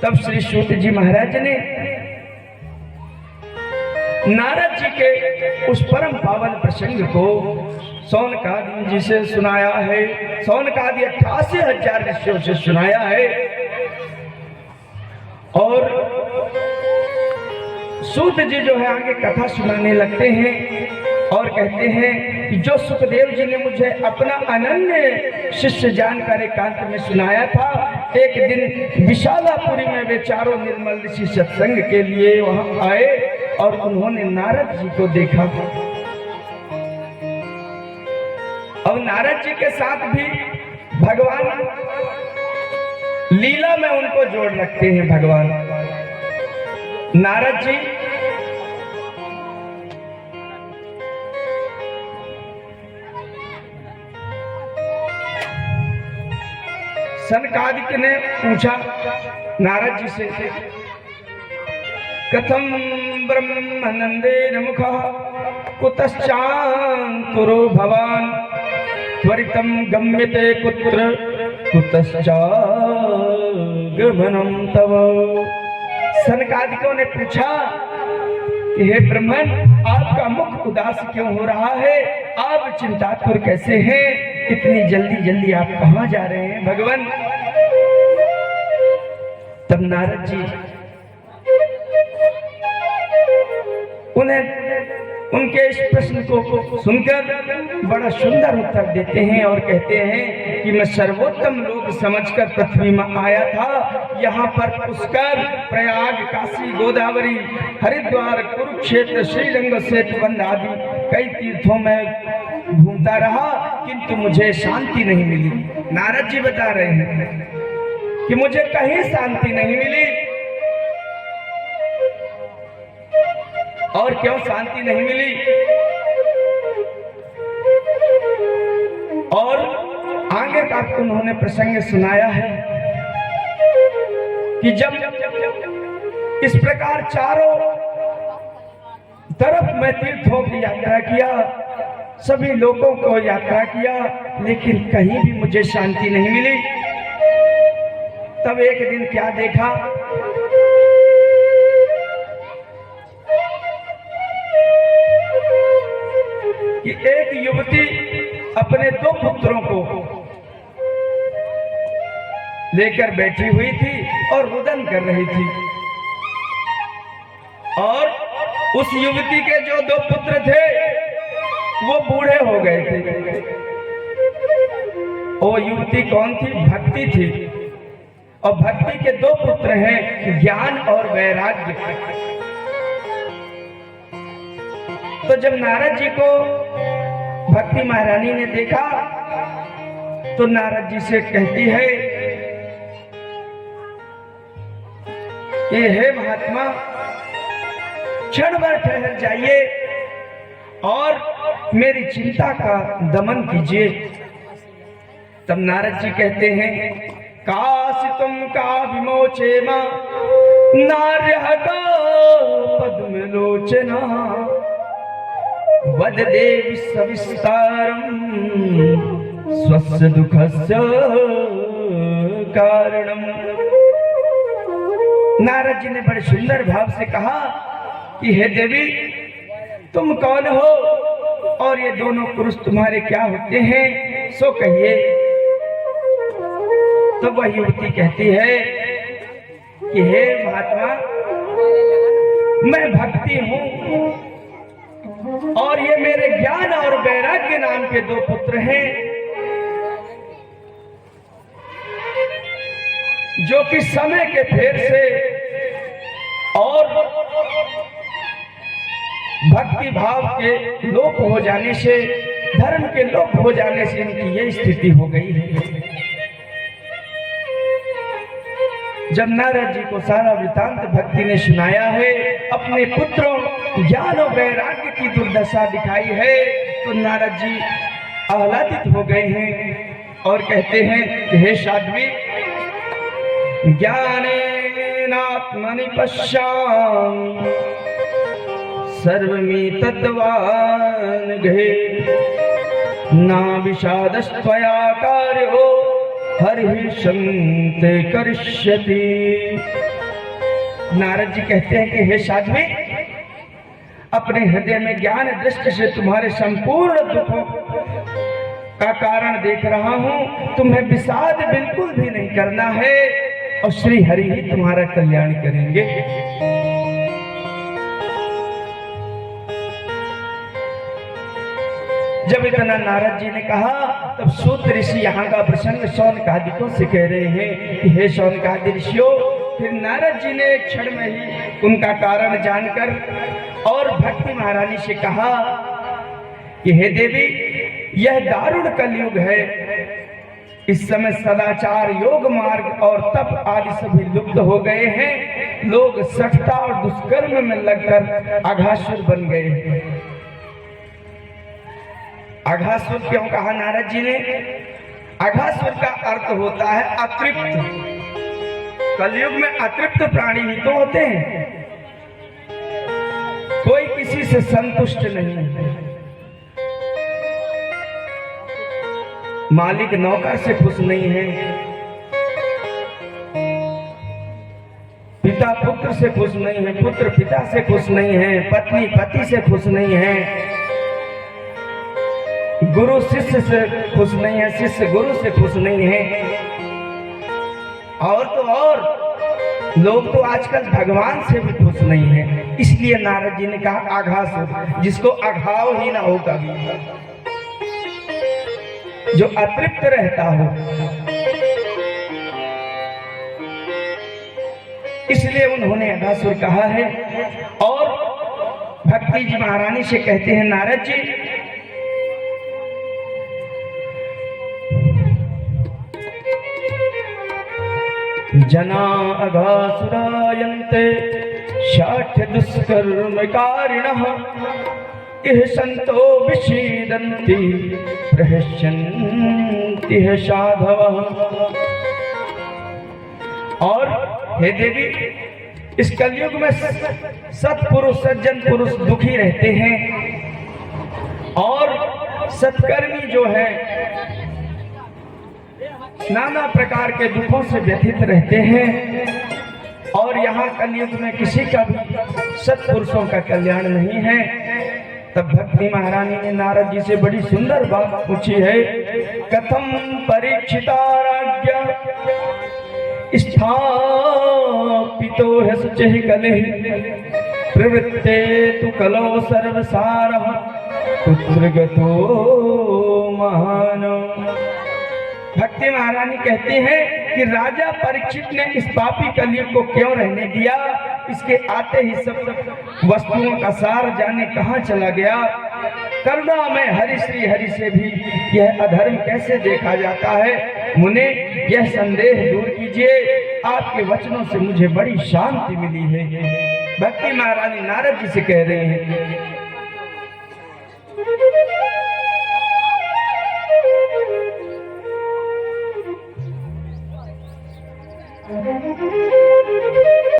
तब श्री सूत जी महाराज ने नारद जी के उस परम पावन प्रसंग को सौनकादि जी से सुनाया है। सौनकादि 88,000 ऋषियों से सुनाया है। और सूत जी जो है आगे कथा सुनाने लगते हैं और कहते हैं कि जो सुखदेव जी ने मुझे अपना अनन्य शिष्य जानकर एकांत में सुनाया था, एक दिन विशालापुरी में वे चारों निर्मल ऋषि सत्संग के लिए वहां आए और उन्होंने नारद जी को देखा। और नारद जी के साथ भी भगवान लीला में उनको जोड़ रखते हैं। भगवान नारद जी सनकादिक ने पूछा नारद जी से, कथम ब्रह्मानंदेन मुखः कुतश्चान्तरो भवान त्वरितं गम्यते कुत्र कुतश्चागमनं तव। सनकादिकों ने पूछा कि हे ब्रह्मन, आपका मुख उदास क्यों हो रहा है? आप चिंतातुर कैसे हैं? इतनी जल्दी जल्दी आप कहाँ जा रहे हैं भगवान? तब नारद जी उनके इस प्रश्न को सुनकर बड़ा सुंदर उत्तर देते हैं और कहते हैं कि मैं सर्वोत्तम लोक समझकर पृथ्वी में आया था। यहाँ पर पुष्कर, प्रयाग, काशी, गोदावरी, हरिद्वार, कुरुक्षेत्र, श्रीरंग, सेतुबंध आदि कई तीर्थों में घूमता रहा, किंतु मुझे शांति नहीं मिली। नारद जी बता रहे हैं कि मुझे कहीं शांति नहीं मिली। और क्यों शांति नहीं मिली? और आगे का उन्होंने प्रसंग सुनाया है कि जब इस प्रकार चारों तरफ मैं तीर्थों की यात्रा किया, सभी लोगों को यात्रा किया, लेकिन कहीं भी मुझे शांति नहीं मिली। तब एक दिन क्या देखा कि एक युवती अपने 2 पुत्रों को लेकर बैठी हुई थी और रुदन कर रही थी। और उस युवती के जो 2 पुत्र थे वो बूढ़े हो गए थे। वो युवती कौन थी? भक्ति थी। और भक्ति के 2 पुत्र हैं, ज्ञान और वैराग्य। तो जब नारद जी को भक्ति महारानी ने देखा तो नारद जी से कहती है कि हे महात्मा, क्षण भर ठहर जाइए और मेरी चिंता का दमन कीजिए। तब नारद जी कहते हैं, कासितुम का विमोचेमा नार्यः का पद्मलोचना वद देवी सविस्तारम स्वस्य दुःखस्य कारणम। नारद जी ने बड़े सुंदर भाव से कहा कि हे देवी, तुम कौन हो और ये दोनों पुरुष तुम्हारे क्या होते हैं, सो कहिए। तो वह युवती कहती है कि हे महात्मा, मैं भक्ति हूं और ये मेरे ज्ञान और वैराग्य नाम के 2 पुत्र हैं, जो कि समय के फेर से और भक्ति भाव के लोप हो जाने से, धर्म के लोप हो जाने से इनकी ये स्थिति हो गई है। जब नारद जी को सारा वृतांत भक्ति ने सुनाया है, अपने पुत्रों ज्ञान और वैराग्य की दुर्दशा दिखाई है, तो नारद जी आह्लादित हो गए हैं और कहते हैं, हे साध्वी, ज्ञानेनात्मनि पश्यामि सर्वमेतद्वान् घे ना विषादस्त्वया कार्यो हरिः संते करिष्यति। नारद जी कहते हैं कि हे साध्वी, अपने हृदय में ज्ञान दृष्टि से तुम्हारे संपूर्ण दुखों का कारण देख रहा हूं। तुम्हें विषाद बिल्कुल भी नहीं करना है और श्री हरि ही तुम्हारा कल्याण करेंगे। जब इतना नारद जी ने कहा, तब सूत ऋषि यहाँ का प्रसंग शौनकादिकों से कह रहे हैं कि हे शौनकादि ऋषियों। फिर नारद जी ने एक क्षण में ही उनका कारण जानकर और भक्ति महारानी से कहा कि हे देवी, यह दारुण कलयुग है। इस समय सदाचार, योग मार्ग और तप आदि सभी लुप्त हो गए हैं। लोग सठता और दुष्कर्म में लगकर अघासुर बन गए हैं। अघासुर क्यों कहा नारद जी ने? अघासुर का अर्थ होता है अतृप्त। कलयुग में अतृप्त प्राणी ही तो होते हैं, कोई किसी से संतुष्ट नहीं है। मालिक नौकर से खुश नहीं है, पिता पुत्र से खुश नहीं है, पुत्र पिता से खुश नहीं है, पत्नी पति से खुश नहीं है, गुरु शिष्य से खुश नहीं है, शिष्य गुरु से खुश नहीं है। और तो और लोग तो आजकल भगवान से भी खुश नहीं है। इसलिए नारद जी ने कहा आघासुर, जिसको अघाव ही ना हो कभी, जो अतृप्त रहता हो। इसलिए उन्होंने अघासुर कहा है। और भक्ति जी महारानी से कहते हैं नारद जी, जना अघासुरायन्ते शाठ्य दुष्कर्मकारिणः इह संतो विषीदन्ति प्रहस्यन्ति साधवः। और हे देवी, इस कलयुग में सत्पुरुष सज्जन पुरुष दुखी रहते हैं और सत्कर्मी जो है नाना प्रकार के दुखों से व्यथित रहते हैं। और यहाँ कलयुग में किसी का भी सत्पुरुषों का कल्याण नहीं है। तब भक्ति महारानी ने नारद जी से बड़ी सुंदर बात पूछी है। कथम परीक्षिताराज्ञा स्थापितो है सुचहि कलिः प्रवृत्ते तु कलो सर्वसारः पुत्र गतो महानो। भक्ति महारानी कहती है कि राजा परीक्षित ने इस पापी कलयुग को क्यों रहने दिया? इसके आते ही सब वस्तुओं का सार जाने कहाँ चला गया। करुणा में हरि श्री हरि से भी यह अधर्म कैसे देखा जाता है? मुने, यह संदेह दूर कीजिए। आपके वचनों से मुझे बड़ी शांति मिली है। भक्ति महारानी नारद जी से कह रहे हैं